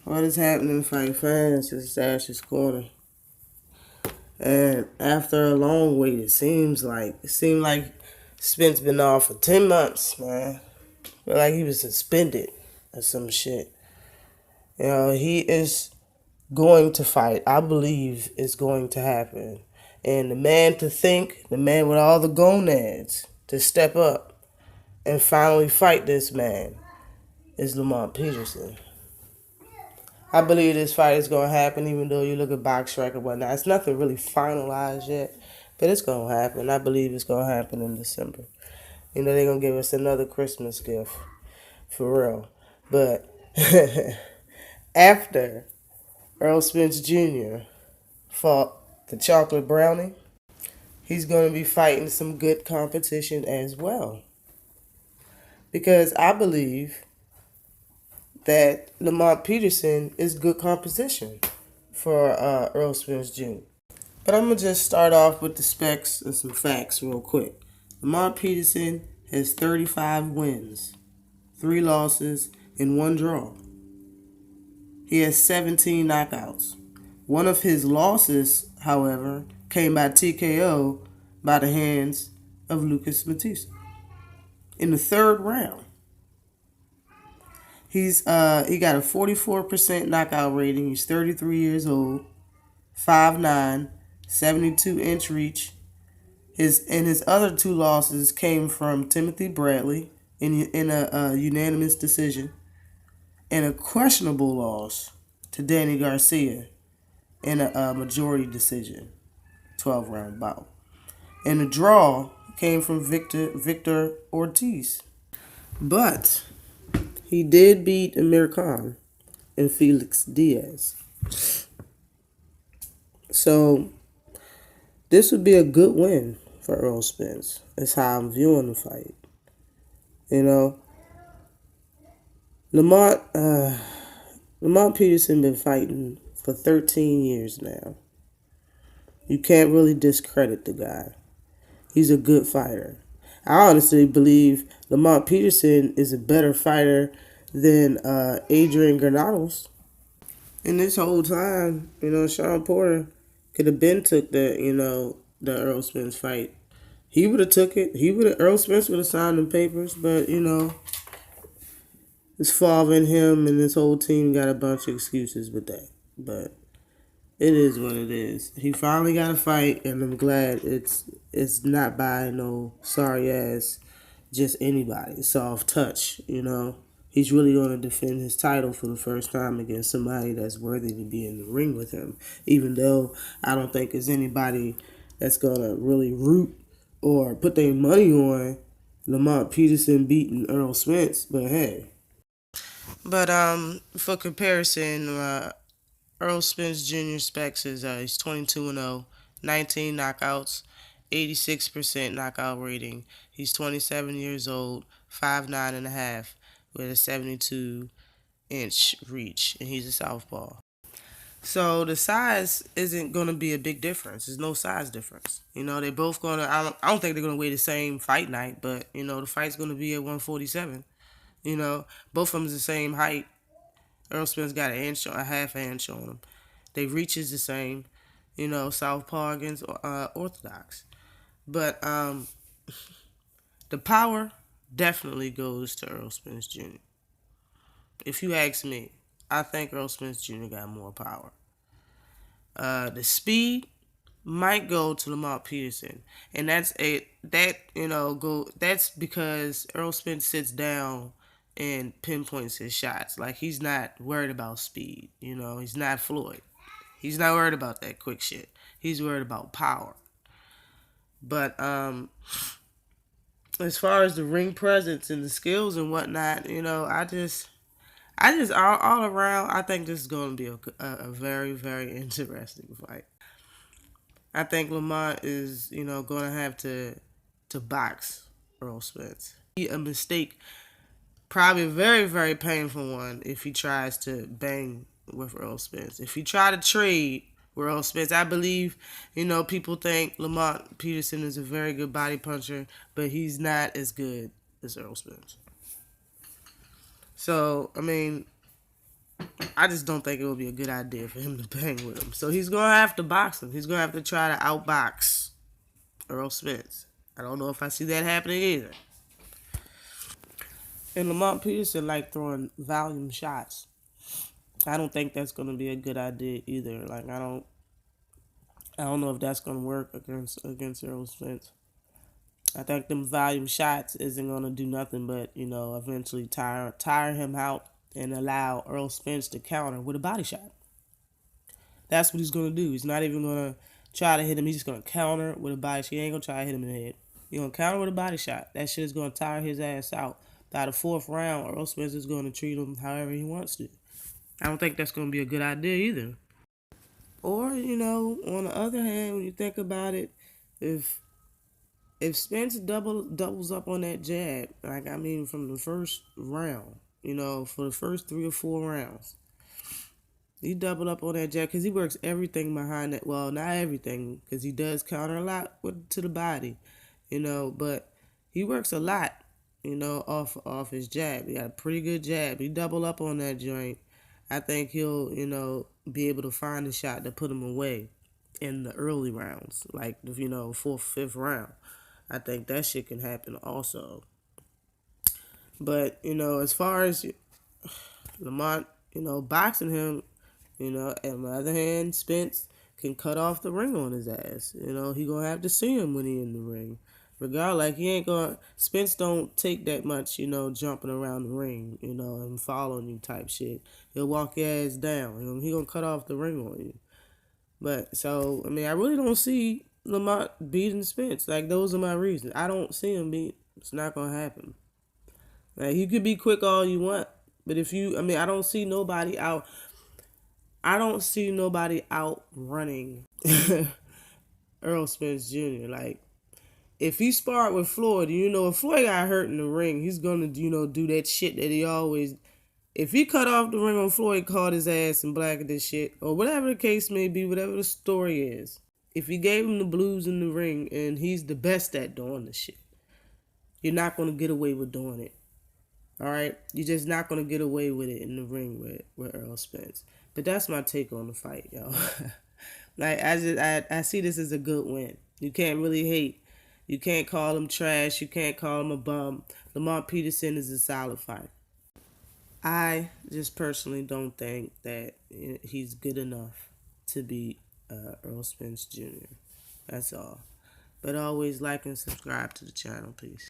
What is happening, fight fans? This is Ash's Corner. And after a long wait, it seemed like Spence been off for 10 months, man. Feel like he was suspended or some shit. He is going to fight. I believe it's going to happen. And the man with all the gonads to step up and finally fight this man is Lamont Peterson. I believe this fight is going to happen, even though you look at box track and whatnot. It's nothing really finalized yet, but it's going to happen. I believe it's going to happen in December. They're going to give us another Christmas gift, for real. But after Errol Spence Jr. fought the Chocolate Brownie, he's going to be fighting some good competition as well. Because I believe that Lamont Peterson is good competition for Errol Spence Jr. But I'm going to just start off with the specs and some facts real quick. Lamont Peterson has 35 wins, 3 losses, and 1 draw. He has 17 knockouts. One of his losses, however, came by TKO by the hands of Lucas Matisse in the 3rd round. He got a 44% knockout rating. He's 33 years old, 5'9", 72-inch reach. His other 2 losses came from Timothy Bradley in a unanimous decision, and a questionable loss to Danny Garcia in a majority decision, 12-round bout. And the draw came from Victor Ortiz. But he did beat Amir Khan and Felix Diaz. So this would be a good win for Errol Spence. That's how I'm viewing the fight. Lamont Peterson been fighting for 13 years now. You can't really discredit the guy. He's a good fighter. I honestly believe Lamont Peterson is a better fighter than Adrian Granados. And this whole time, Sean Porter could have been took the Errol Spence fight. He would have took it. Errol Spence would have signed the papers, but it's following him and his whole team got a bunch of excuses with that. But it is what it is. He finally got a fight, and I'm glad it's not by no sorry ass just anybody. Soft touch, He's really going to defend his title for the first time against somebody that's worthy to be in the ring with him. Even though I don't think there's anybody that's going to really root or put their money on Lamont Peterson beating Errol Spence. But hey. But for comparison, Errol Spence Jr. specs is he's 22-0, 19 knockouts, 86% knockout rating. He's 27 years old, 5'9.5", with a 72-inch reach, and he's a southpaw. So the size isn't going to be a big difference. There's no size difference. They're both going to. I don't think they're going to weigh the same fight night, but the fight's going to be at 147. Both of them is the same height. Errol Spence got a half inch on him. They reach is the same, southpaw against orthodox. But the power definitely goes to Errol Spence Jr. If you ask me, I think Errol Spence Jr. got more power. The speed might go to Lamont Peterson, and that's because Errol Spence sits down and pinpoints his shots. Like, he's not worried about speed. He's not Floyd. He's not worried about that quick shit. He's worried about power. But as far as the ring presence and the skills and whatnot, I just all around, I think this is going to be a very, very interesting fight. I think Lamont is, going to have to box Errol Spence. A mistake. Probably a very, very painful one if he tries to bang with Errol Spence. If he try to trade with Errol Spence, I believe, people think Lamont Peterson is a very good body puncher, but he's not as good as Errol Spence. So, I just don't think it would be a good idea for him to bang with him. So he's gonna have to box him. He's gonna have to try to outbox Errol Spence. I don't know if I see that happening either. And Lamont Peterson like throwing volume shots. I don't think that's gonna be a good idea either. Like I don't know if that's gonna work against Errol Spence. I think them volume shots isn't gonna do nothing but eventually tire him out and allow Errol Spence to counter with a body shot. That's what he's gonna do. He's not even gonna try to hit him. He's just gonna counter with a body shot. He ain't gonna try to hit him in the head. He's gonna counter with a body shot. That shit is gonna tire his ass out. By the fourth round, Errol Spence is gonna treat him however he wants to. I don't think that's gonna be a good idea either. Or on the other hand, when you think about it, if Spence doubles up on that jab, like I mean, from the first round, for the first 3 or 4 rounds, he doubled up on that jab because he works everything behind that. Well, not everything because he does counter a lot to the body, but he works a lot, off his jab. He got a pretty good jab. He double up on that joint. I think he'll, be able to find a shot to put him away in the early rounds, like the fourth, fifth round. I think that shit can happen also. But as far as Lamont, boxing him, on the other hand, Spence can cut off the ring on his ass. He gonna have to see him when he in the ring. Regardless, like he ain't gonna. Spence don't take that much, jumping around the ring, and following you type shit. He'll walk your ass down. He gonna cut off the ring on you. But so I mean, I really don't see Lamont beating Spence. Like those are my reasons. I don't see him beat. It's not gonna happen. Like you could be quick all you want, but I don't see nobody out. I don't see nobody out running Errol Spence Jr. Like if he sparred with Floyd, if Floyd got hurt in the ring, he's gonna do that shit that he always. If he cut off the ring on Floyd, caught his ass and blackened this shit, or whatever the case may be, whatever the story is, if he gave him the blues in the ring and he's the best at doing the shit, you're not gonna get away with doing it. All right, you're just not gonna get away with it in the ring with Errol Spence. But that's my take on the fight, yo. Like I see this as a good win. You can't really hate. You can't call him trash. You can't call him a bum. Lamont Peterson is a solid fighter. I just personally don't think that he's good enough to beat Errol Spence Jr. That's all. But always like and subscribe to the channel. Peace.